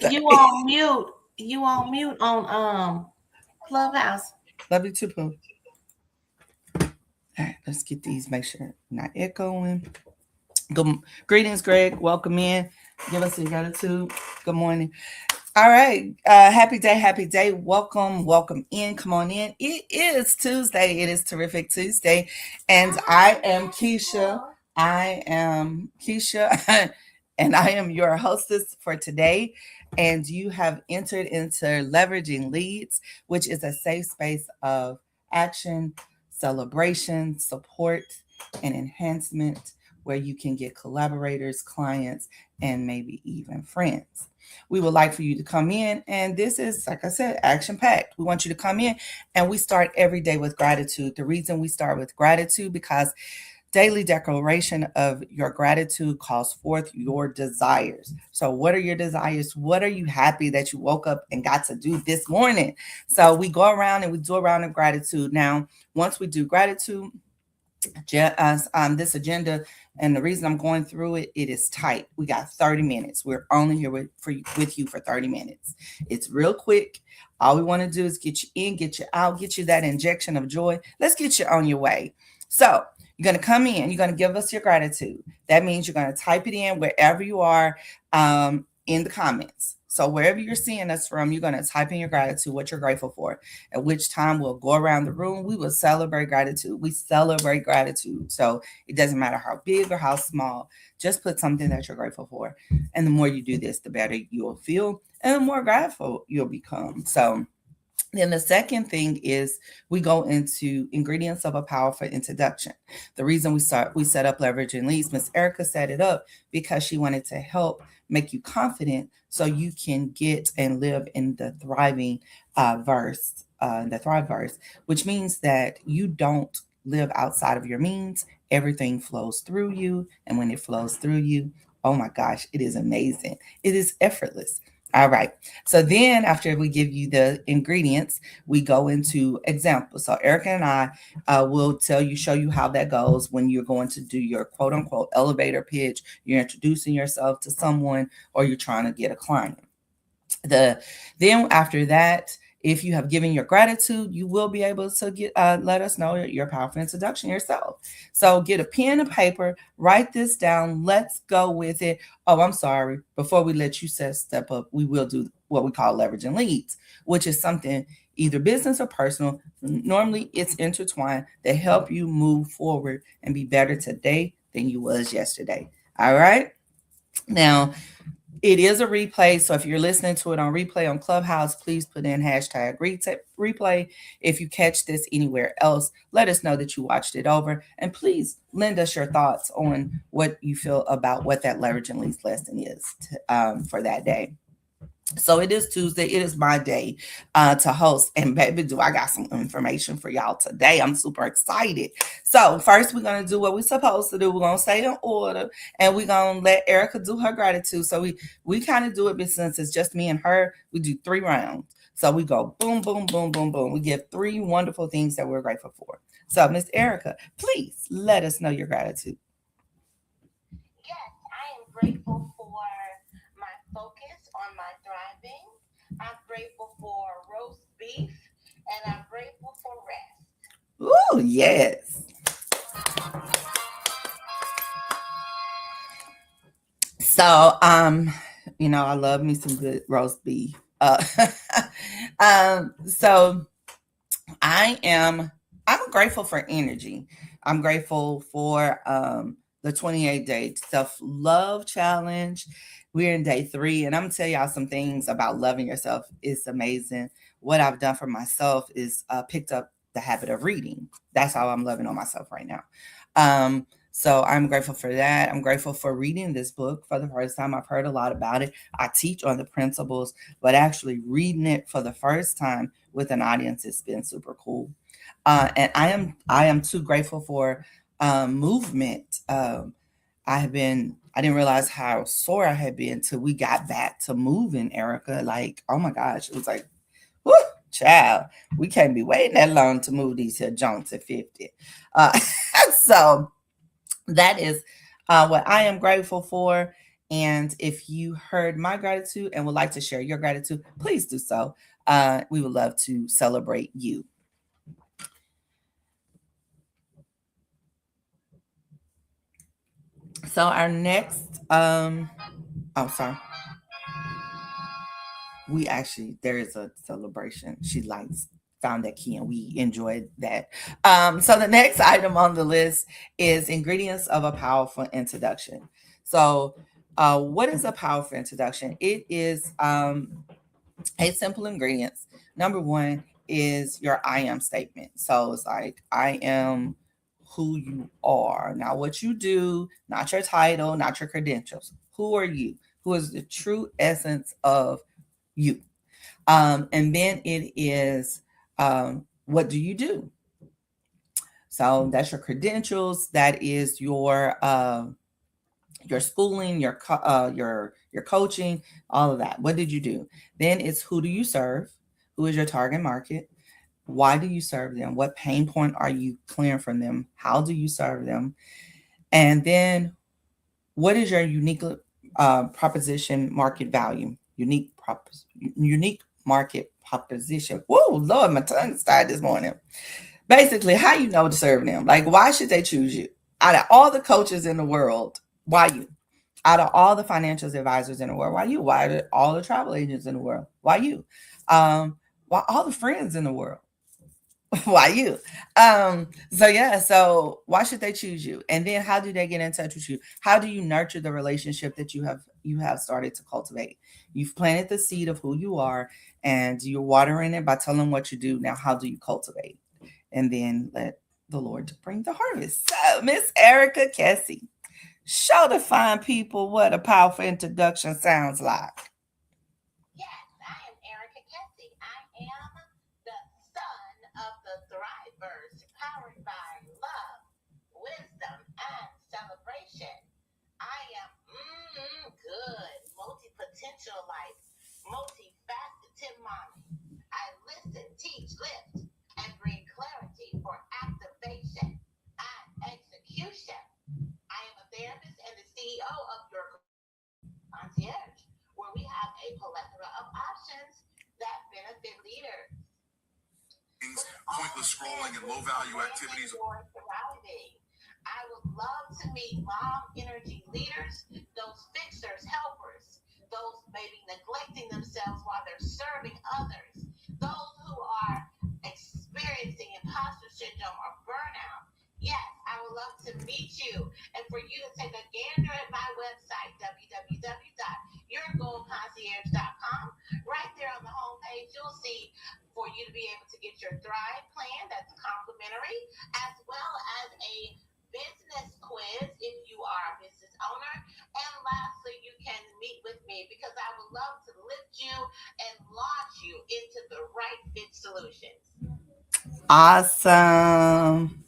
You on mute. You on mute on Clubhouse. Love you too, Pooh. All right, let's get these. Make sure not echoing. Good greetings, Greg. Welcome in. Give us your gratitude. Good morning. All right. Happy day, happy day. Welcome, welcome in. Come on in. It is Tuesday. It is Terrific Tuesday. And I am Keisha. I am Keisha. And I am your hostess for today. And you have entered into Leveraging Leads, which is a safe space of action, celebration, support, and enhancement where you can get collaborators, clients, and maybe even friends. We would like for you to come in, and this is, like I said, action packed. We want you to come in, and we start every day with gratitude. The reason we start with gratitude because daily declaration of your gratitude calls forth your desires. So, what are your desires? What are you happy that you woke up and got to do this morning? So, we go around and we do a round of gratitude. Now, once we do gratitude, this agenda, and the reason I'm going through it, it is tight. We got 30 minutes. We're only here with you for 30 minutes. It's real quick. All we want to do is get you in, get you out, get you that injection of joy. Let's get you on your way. So you're going to come in. You're going to give us your gratitude. That means you're going to type it in wherever you are in the comments. So wherever you're seeing us from, you're going to type in your gratitude, what you're grateful for. At which time we'll go around the room. We will celebrate gratitude. We celebrate gratitude. So it doesn't matter how big or how small. Just put something that you're grateful for. And the more you do this, the better you'll feel and the more grateful you'll become. So then the second thing is we go into ingredients of a powerful introduction. The reason we set up Leveraging Leads, Miss Erica set it up because she wanted to help make you confident so you can get and live in the thriving the thrive verse, which means that you don't live outside of your means. Everything flows through you. And when it flows through you, oh my gosh, it is amazing. It is effortless. All right. So then after we give you the ingredients, we go into examples. So Erica and I will show you how that goes when you're going to do your quote unquote elevator pitch. You're introducing yourself to someone or you're trying to get a client. Then after that, if you have given your gratitude, you will be able to let us know your powerful introduction yourself. So get a pen and paper, write this down. Let's go with it. Oh, I'm sorry. Before we let you step up, we will do what we call leveraging leads, which is something either business or personal. Normally it's intertwined to help you move forward and be better today than you was yesterday. All right. Now, it is a replay, so if you're listening to it on replay on Clubhouse, please put in hashtag replay. If you catch this anywhere else, let us know that you watched it over, and please lend us your thoughts on what you feel about what that leveraging leads lesson is for that day. So it is Tuesday. It is my day to host. And baby, do I got some information for y'all today. I'm super excited. So first we're going to do what we're supposed to do. We're going to stay in order and we're going to let Erica do her gratitude. So we kind of do it, but since it's just me and her, we do 3 rounds. So we go boom, boom, boom, boom, boom. We give 3 wonderful things that we're grateful for. So Miss Erica, please let us know your gratitude. Yes, I am grateful for my focus on my thriving. I'm grateful for roast beef, and I'm grateful for rest. Ooh, yes. So, I love me some good roast beef. So I'm grateful for energy. I'm grateful for the 28-day self-love challenge. We're in day 3, and I'm gonna tell y'all some things about loving yourself. It's amazing. What I've done for myself is picked up the habit of reading. That's how I'm loving on myself right now. So I'm grateful for that. I'm grateful for reading this book for the first time. I've heard a lot about it. I teach on the principles, but actually reading it for the first time with an audience has been super cool. And I am too grateful for movement. I didn't realize how sore I had been till we got back to moving, Erica. Like, oh my gosh, it was like, whoo, child, we can't be waiting that long to move these here joints at 50. So that is what I am grateful for. And if you heard my gratitude and would like to share your gratitude, please do so. We would love to celebrate you. So our next, sorry. We actually, there is a celebration. She likes found that key and we enjoyed that. So the next item on the list is ingredients of a powerful introduction. So what is a powerful introduction? It is 8 simple ingredients. Number one is your I am statement. So it's like, I am who you are, not what you do, not your title, not your credentials. Who are you? Who is the true essence of you? And then it is, what do you do? So that's your credentials. That is your schooling, your coaching, all of that. What did you do? Then it's who do you serve? Who is your target market? Why do you serve them? What pain point are you clearing from them? How do you serve them? And then what is your unique proposition market value? Unique market proposition. Whoa, Lord, my tongue started this morning. Basically, how you know to serve them? Like, why should they choose you? Out of all the coaches in the world, why you? Out of all the financial advisors in the world, why you? Why are all the travel agents in the world? Why you? Why all the friends in the world? Why you? So why should they choose you? And then how do they get in touch with you? How do you nurture the relationship that you have started to cultivate? You've planted the seed of who you are and you're watering it by telling them what you do. Now, how do you cultivate? And then let the Lord bring the harvest. So, Miss Erica Kessie, show the fine people what a powerful introduction sounds like. Yes, I am Erica Kessie. I am the son of the Thrivers, powered by love, wisdom, and celebration. I am good, multi-potential life, multifaceted mommy. I listen, teach, lift, and bring clarity for activation and execution. I am a therapist and the CEO of Your Concierge, where we have a plethora of options that benefit leaders. Pointless scrolling and low value activities. I would love to meet mom energy leaders, those fixers, helpers, those maybe neglecting themselves while they're serving others, those who are experiencing imposter syndrome or burnout. Yes, I would love to meet you and for you to take a gander at my website, www.yourgoalconcierge.com. Right there on the homepage, you'll see for you to be able to get your Thrive plan that's complimentary, as well as a business quiz if you are a business owner. And lastly, you can meet with me because I would love to lift you and launch you into the right fit solutions. Awesome.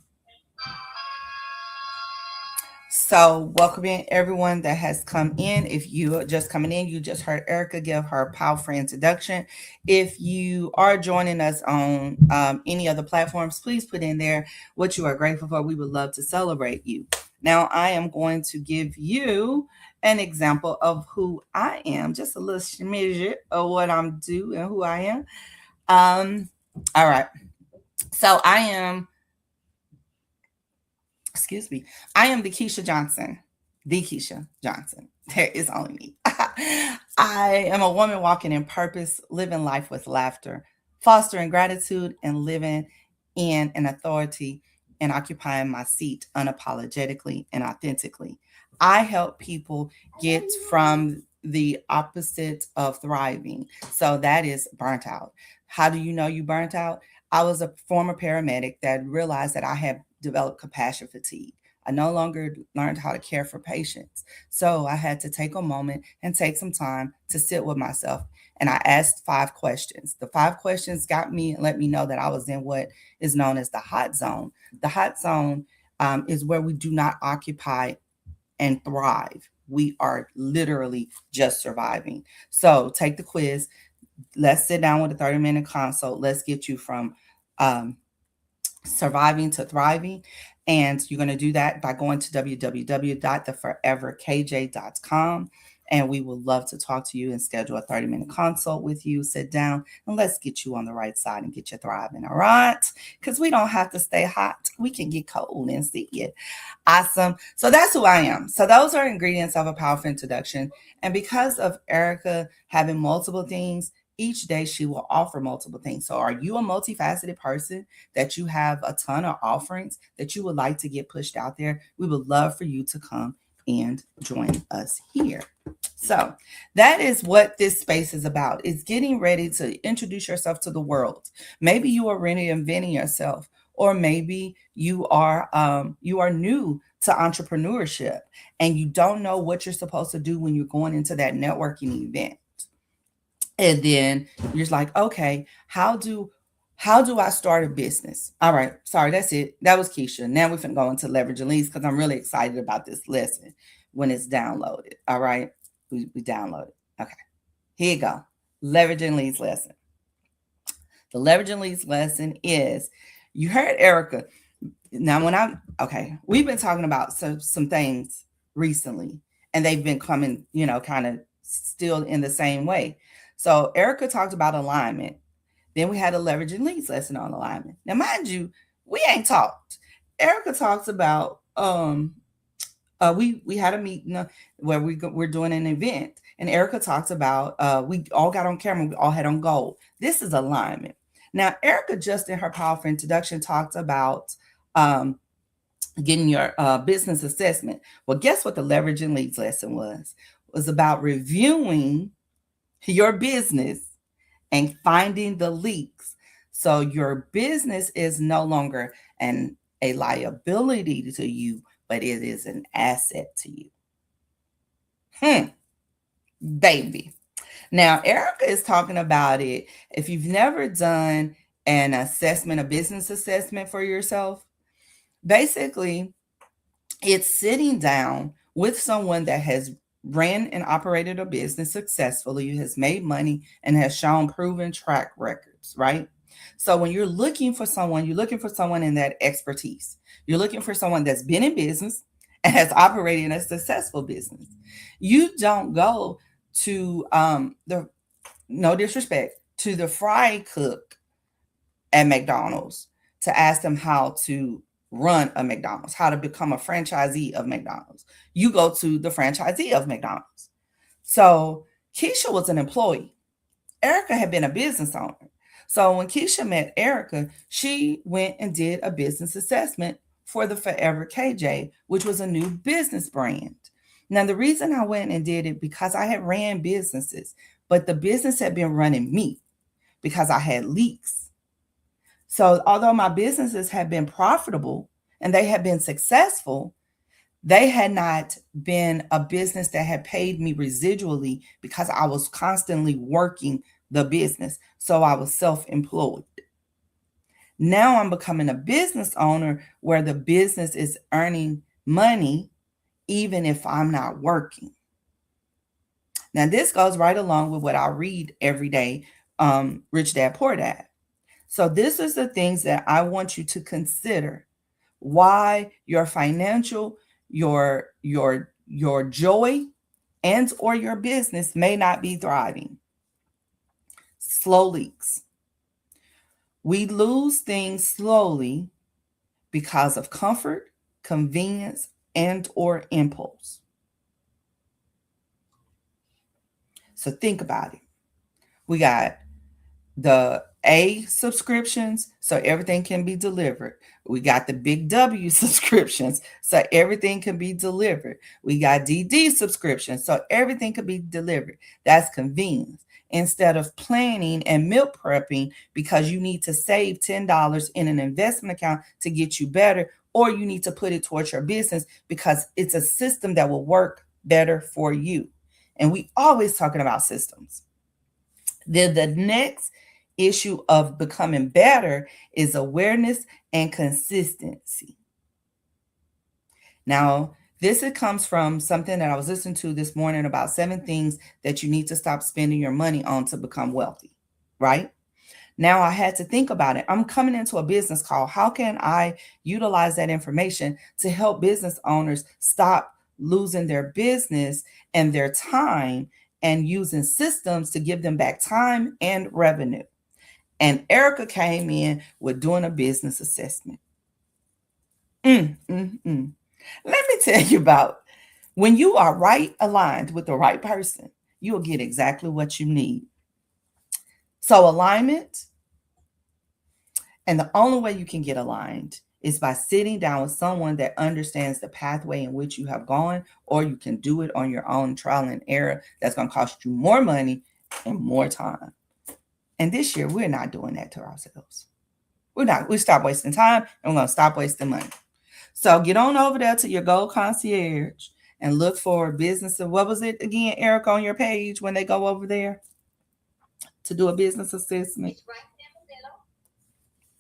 So, welcoming everyone that has come in. If you are just coming in, you just heard Erica give her powerful introduction. If you are joining us on any other platforms, please put in there what you are grateful for. We would love to celebrate you. Now, I am going to give you an example of who I am, just a little smidget of what I'm doing and who I am. All right. So, I am the Keisha Johnson. The Keisha Johnson. There is only me. I am a woman walking in purpose, living life with laughter, fostering gratitude, and living in an authority and occupying my seat unapologetically and authentically. I help people get from the opposite of thriving. So that is burnt out. How do you know you burnt out? I was a former paramedic that realized that I had developed compassion fatigue. I no longer learned how to care for patients. So I had to take a moment and take some time to sit with myself. And I asked 5 questions. The 5 questions got me and let me know that I was in what is known as the hot zone. The hot zone is where we do not occupy and thrive. We are literally just surviving. So take the quiz. Let's sit down with a 30-minute consult. Let's get you from surviving to thriving. And you're going to do that by going to www.theforeverkj.com. And we would love to talk to you and schedule a 30-minute consult with you. Sit down and let's get you on the right side and get you thriving. All right. Because we don't have to stay hot. We can get cold and see it. Awesome. So that's who I am. So those are ingredients of a powerful introduction. And because of Erica having multiple things, each day she will offer multiple things. So are you a multifaceted person that you have a ton of offerings that you would like to get pushed out there? We would love for you to come and join us here. So that is what this space is about. It's getting ready to introduce yourself to the world. Maybe you are reinventing yourself, or maybe you are new to entrepreneurship and you don't know what you're supposed to do when you're going into that networking event. And then you're just like, okay, how do I start a business? All right, sorry, that's it. That was Keisha. Now we're going to go into leveraging leads because I'm really excited about this lesson when it's downloaded. All right, we download it. Okay, here you go. Leveraging leads lesson. The leveraging leads lesson is, you heard Erica. Now, we've been talking about some things recently, and they've been coming, kind of still in the same way. So Erica talked about alignment. Then we had a leveraging leads lesson on alignment. Now, mind you, we ain't talked. Erica talks about we had a meeting where we're doing an event, and Erica talks about we all got on camera, we all had on goal. This is alignment. Now, Erica just in her powerful introduction talked about getting your business assessment. Well, guess what the leveraging leads lesson was? It was about reviewing your business and finding the leaks. So your business is no longer a liability to you, but it is an asset to you. Baby. Now, Erica is talking about it. If you've never done an assessment, a business assessment for yourself, basically it's sitting down with someone that has ran and operated a business successfully, has made money, and has shown proven track records, right? So when you're looking for someone in that expertise. You're looking for someone that's been in business and has operated a successful business. You don't go to no disrespect, to the fry cook at McDonald's to ask them how to run a McDonald's, how to become a franchisee of McDonald's. You go to the franchisee of McDonald's. So Keisha was an employee. Erica had been a business owner. So when Keisha met Erica, she went and did a business assessment for the Forever KJ, which was a new business brand. Now, the reason I went and did it because I had ran businesses, but the business had been running me because I had leaks. So although my businesses had been profitable and they had been successful, they had not been a business that had paid me residually because I was constantly working the business. So I was self-employed. Now I'm becoming a business owner where the business is earning money even if I'm not working. Now this goes right along with what I read every day, Rich Dad Poor Dad. So this is the things that I want you to consider why your financial, your joy and or your business may not be thriving. Slow leaks. We lose things slowly because of comfort, convenience, and or impulse. So think about it. We got the A subscriptions, so everything can be delivered. We got the big W subscriptions, so everything can be delivered. We got DD subscriptions, so everything can be delivered. That's convenience. Instead of planning and meal prepping because you need to save $10 in an investment account to get you better, or you need to put it towards your business because it's a system that will work better for you. And we always talking about systems. Then the next issue of becoming better is awareness and consistency. Now, this comes from something that I was listening to this morning about 7 things that you need to stop spending your money on to become wealthy, right? Now I had to think about it. I'm coming into a business call. How can I utilize that information to help business owners stop losing their business and their time and using systems to give them back time and revenue. And Erica came in with doing a business assessment. Let me tell you about when you are right aligned with the right person, you will get exactly what you need. So, alignment, and the only way you can get aligned is by sitting down with someone that understands the pathway in which you have gone, or you can do it on your own, trial and error. That's going to cost you more money and more time. And this year, we're not doing that to ourselves. We stop wasting time and we're going to stop wasting money. So get on over there to your Gold Concierge and look for business. And what was it again, Eric, on your page when they go over there to do a business assessment? It's right there in the middle.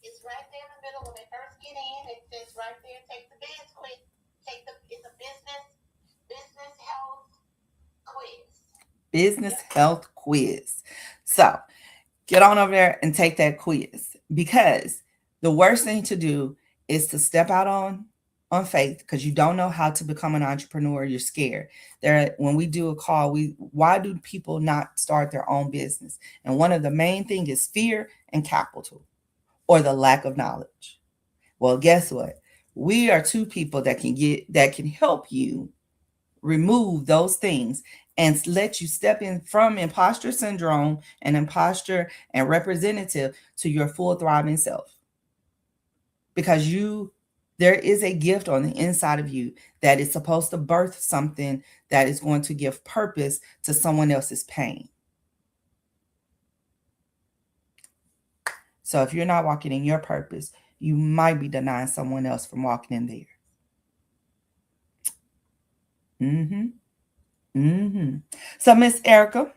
It's right there in the middle. When they first get in, it says right there, take the biz quiz. It's a business health quiz. Business health quiz. So get on over there and take that quiz, because the worst thing to do is to step out on faith, because you don't know how to become an entrepreneur. You're scared. When we do a call, why do people not start their own business? And one of the main things is fear and capital, or the lack of knowledge. Well, guess what? We are two people that can help you remove those things and let you step in from imposter syndrome and imposter and representative to your full thriving self. Because there is a gift on the inside of you that is supposed to birth something that is going to give purpose to someone else's pain. So if you're not walking in your purpose, you might be denying someone else from walking in theirs. So, Miss Erica,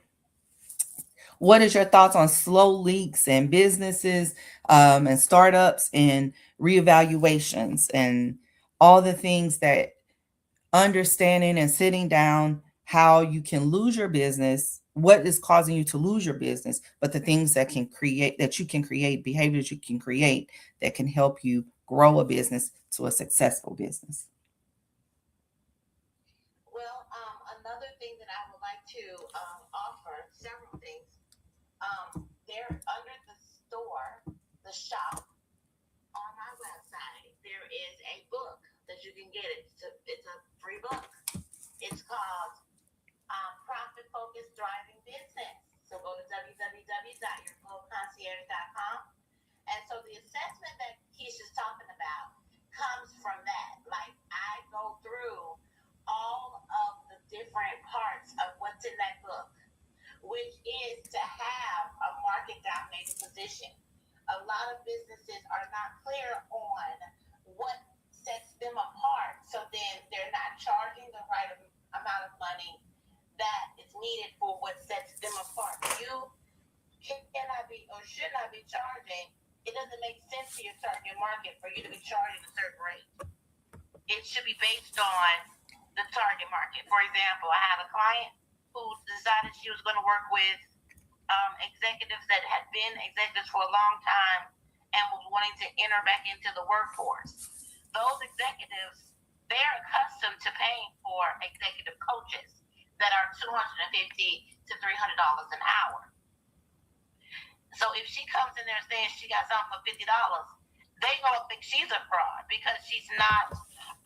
what is your thoughts on slow leaks and businesses and startups and reevaluations and all the things that understanding and sitting down how you can lose your business, what is causing you to lose your business, but the things that you can create, behaviors you can create that can help you grow a business to a successful business? Well, another thing that I would like to offer, several things. There under the store, the shop, on my website, there is a book that you can get. It's a free book. It's called Profit Focused Thriving Business. So go to www.yourgoldconcierge.com. And so the assessment that Keisha's talking about comes from that. Like, I go through all of the different parts of what's in that book, which is to have a market dominating position. A lot of businesses are not clear on what sets them apart, so then they're not charging the right amount of money that is needed for what sets them apart. You cannot be or should not be charging. It doesn't make sense to your target market for you to be charging a certain rate. It should be based on the target market. For example, I had a client who decided she was going to work with executives that had been executives for a long time and was wanting to enter back into the workforce. Those executives, they're accustomed to paying for executive coaches that are $250 to $300 an hour. So if she comes in there saying she got something for $50, they gonna think she's a fraud because she's not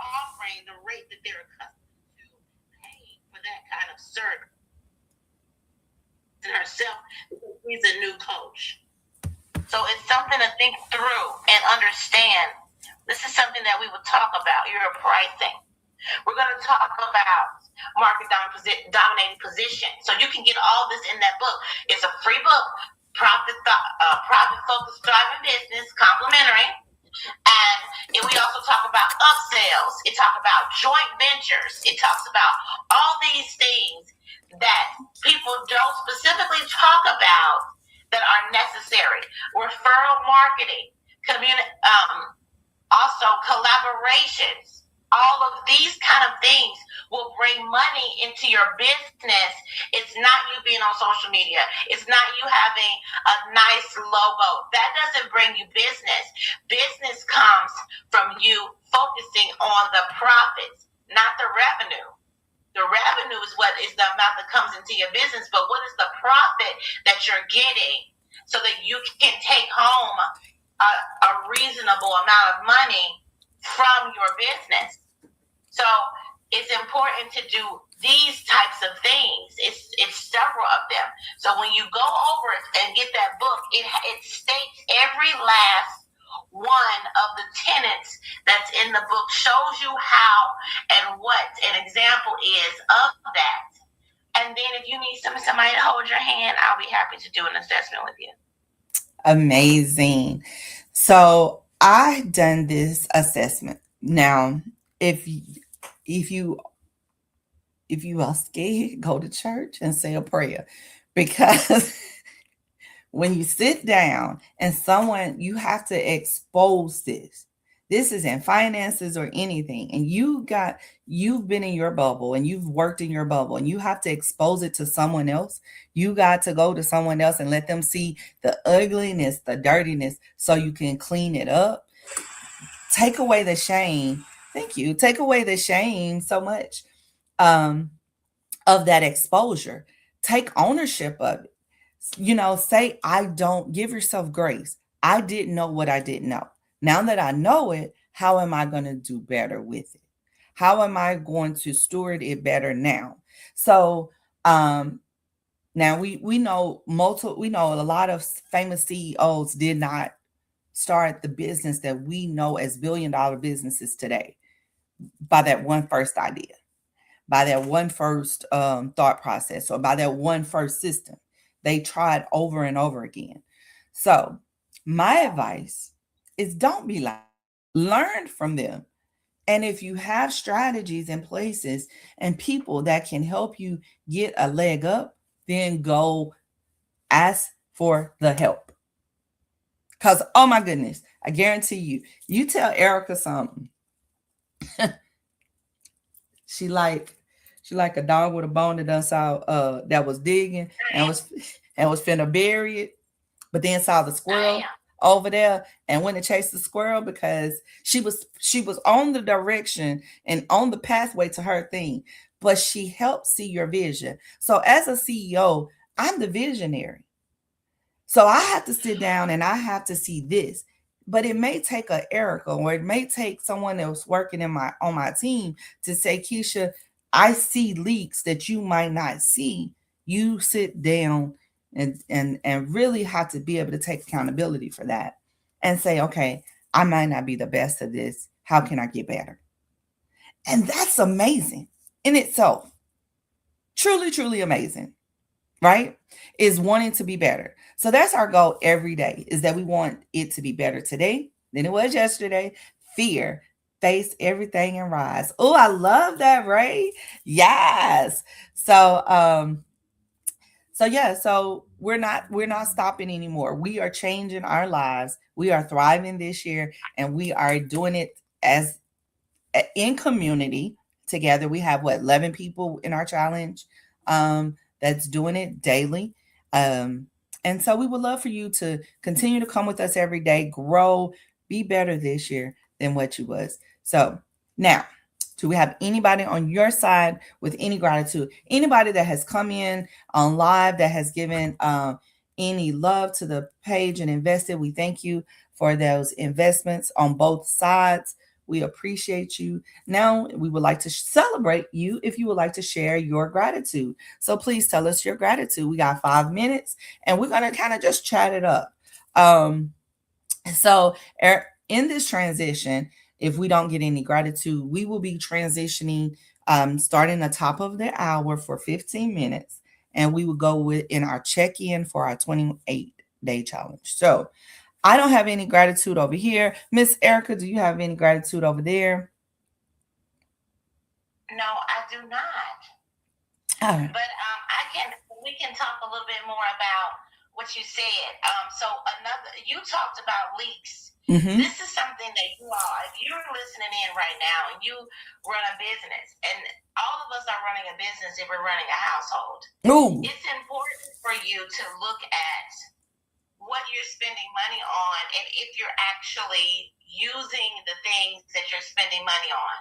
offering the rate that they're accustomed to paying for that kind of service. And herself, she's a new coach. So it's something to think through and understand. This is something that we will talk about, your pricing. We're going to talk about market dominating position. So you can get all this in that book. It's a free book, Profit Focused Thriving Business, complimentary. And we also talk about upsells. It talks about joint ventures. It talks about all these things that people don't specifically talk about that are necessary. Referral marketing, also collaborations. All of these kind of things will bring money into your business. It's not you being on social media. It's not you having a nice logo. That doesn't bring you business. Business comes from you focusing on the profits, not the revenue. The revenue is what is the amount that comes into your business, but what is the profit that you're getting so that you can take home a reasonable amount of money from your business? So it's important to do these types of things. It's several of them. So when you go over it and get that book, it states every last one of the tenets that's in the book, shows you how and what an example is of that. And then if you need somebody to hold your hand, I'll be happy to do an assessment with you. Amazing. So I done this assessment. Now, if you are scared, go to church and say a prayer, because when you sit down and you have to expose this. This is in finances or anything, and you've been in your bubble and you've worked in your bubble, and you have to expose it to someone else. You got to go to someone else and let them see the ugliness, the dirtiness, so you can clean it up. Take away the shame. Thank you. Take away the shame so much of that exposure. Take ownership of it. Say, I don't. Give yourself grace. I didn't know what I didn't know. Now that I know it, how am I going to do better with it? How am I going to steward it better now? So now we know a lot of famous CEOs did not start the business that we know as billion-dollar businesses today by that one first idea, by that one first thought process, or by that one first system. They tried over and over again. So my advice is, don't be like, learn from them. And if you have strategies and places and people that can help you get a leg up, then go ask for the help. Because, oh my goodness, I guarantee you tell Erica something. She like a dog with a bone that done saw that was digging and was finna bury it, but then saw the squirrel over there and went to chase the squirrel, because she was on the direction and on the pathway to her thing, but she helped see your vision. So as a CEO, I'm the visionary. So I have to sit down and I have to see this. But it may take a Erica, or it may take someone else working on my team to say, Keisha, I see leaks that you might not see. You sit down and really have to be able to take accountability for that and say, okay, I might not be the best at this. How can I get better? And that's amazing in itself. Truly, truly amazing, right? Is wanting to be better. So that's our goal every day, is that we want it to be better today than it was yesterday. Fear, face everything and rise. Oh, I love that, Ray. Yes. So we're not stopping anymore. We are changing our lives. We are thriving this year, and we are doing it as in community together. We have 11 people in our challenge that's doing it daily. And so we would love for you to continue to come with us every day, grow, be better this year than what you was. So now, do we have anybody on your side with any gratitude? Anybody that has come in on live that has given any love to the page and invested? We thank you for those investments on both sides. We appreciate you. Now, we would like to celebrate you if you would like to share your gratitude. So please tell us your gratitude. We got 5 minutes, and we're going to kind of just chat it up. So in this transition, if we don't get any gratitude, we will be transitioning starting the top of the hour for 15 minutes. And we will go in our check-in for our 28-day challenge. So I don't have any gratitude over here. Miss Erica, do you have any gratitude over there? No, I do not. All right. But we can talk a little bit more about what you said. So you talked about leaks. Mm-hmm. This is something that you all, if you're listening in right now and you run a business, and all of us are running a business if we're running a household. Ooh. It's important for you to look at what you're spending money on, and if you're actually using the things that you're spending money on.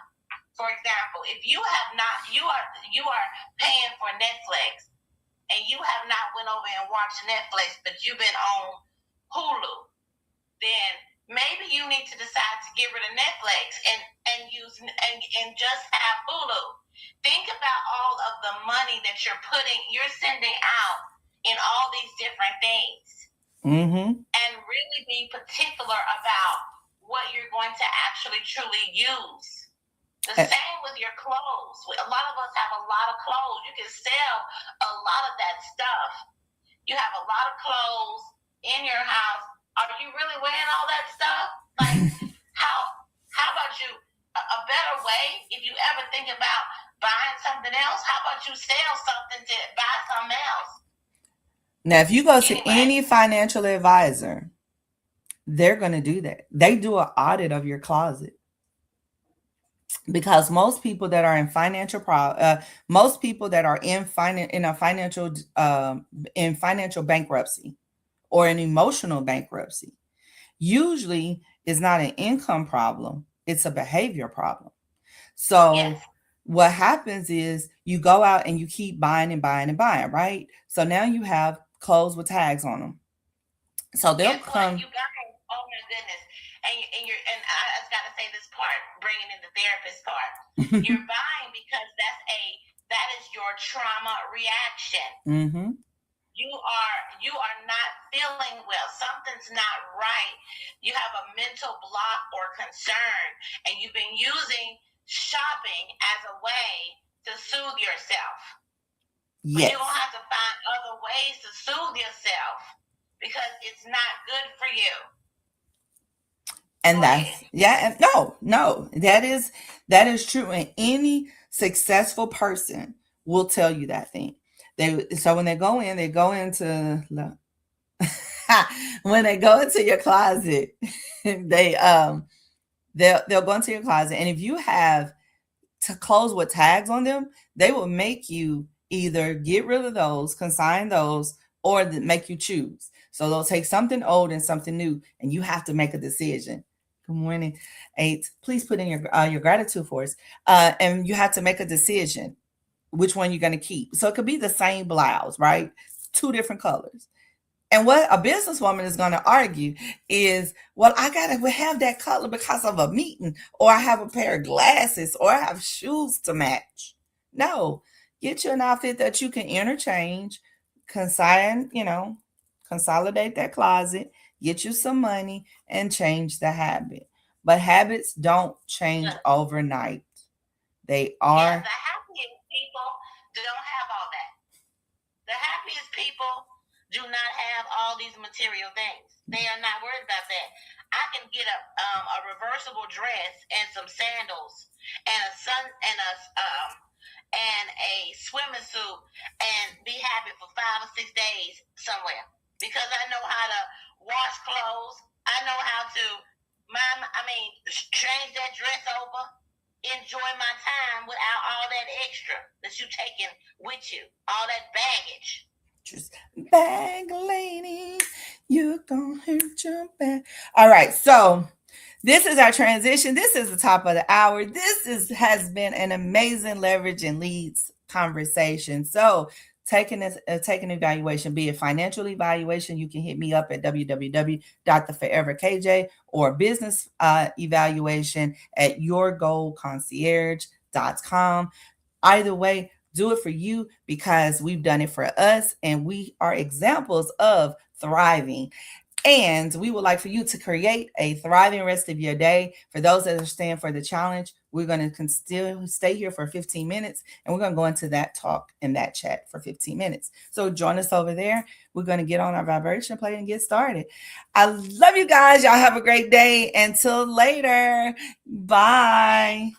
For example, if you have not, you are paying for Netflix, and you have not went over and watched Netflix, but you've been on Hulu, then maybe you need to decide to get rid of Netflix and use and just have Hulu. Think about all of the money that you're sending out in all these different things, and really be particular about what you're going to actually truly use. The same with your clothes. A lot of us have a lot of clothes. You can sell a lot of that stuff. You have a lot of clothes in your house. Are you really wearing all that stuff? Like, how about you? A better way, if you ever think about buying something else, how about you sell something to buy something else? Now, if you go to any financial advisor, they're going to do that. They do an audit of your closet. Because most people that are in financial most people that are in financial bankruptcy or an emotional bankruptcy usually is not an income problem, it's a behavior problem. So what happens is you go out and you keep buying and buying and buying, right? So now you have clothes with tags on them. So they'll come. You guys, oh my goodness. And I just got to say this part, bringing in the therapist part. You're buying because that is your trauma reaction. You are not feeling well. Something's not right. You have a mental block or concern, and you've been using shopping as a way to soothe yourself. Yes. But you don't have to find other ways to soothe yourself because it's not good for you. And that is true. And any successful person will tell you that thing. So when they go into when they go into your closet, they'll go into your closet, and if you have clothes with tags on them, they will make you either get rid of those, consign those, or make you choose. So they'll take something old and something new, and you have to make a decision. Good morning, 8. Please put in your gratitude for us. And you have to make a decision which one you're going to keep. So it could be the same blouse, right? 2 different colors. And what a businesswoman is going to argue is, well, I got to have that color because of a meeting, or I have a pair of glasses, or I have shoes to match. No, get you an outfit that you can interchange, consolidate that closet, get you some money, and change the habit. But habits don't change overnight. They are. The happiest people don't have all that. The happiest people do not have all these material things. They are not worried about that. I can get a reversible dress and some sandals and a swimming suit and be happy for 5 or 6 days somewhere, because I know how to wash clothes. I know how to change that dress over, enjoy my time without all that extra that you taking with you, all that baggage. Just bag lady, you gonna hurt your back. All right, so this is our transition. This is the top of the hour. Has been an amazing leverage and leads conversation. So take an evaluation, be it financial evaluation, you can hit me up at www.theforeverkj, or business evaluation at yourgoalconcierge.com. Either way, do it for you, because we've done it for us and we are examples of thriving. And we would like for you to create a thriving rest of your day. For those that are staying for the challenge, we're going to still stay here for 15 minutes, and we're going to go into that talk and that chat for 15 minutes. So join us over there. We're going to get on our vibration plate and get started. I love you guys. Y'all have a great day. Until later. Bye.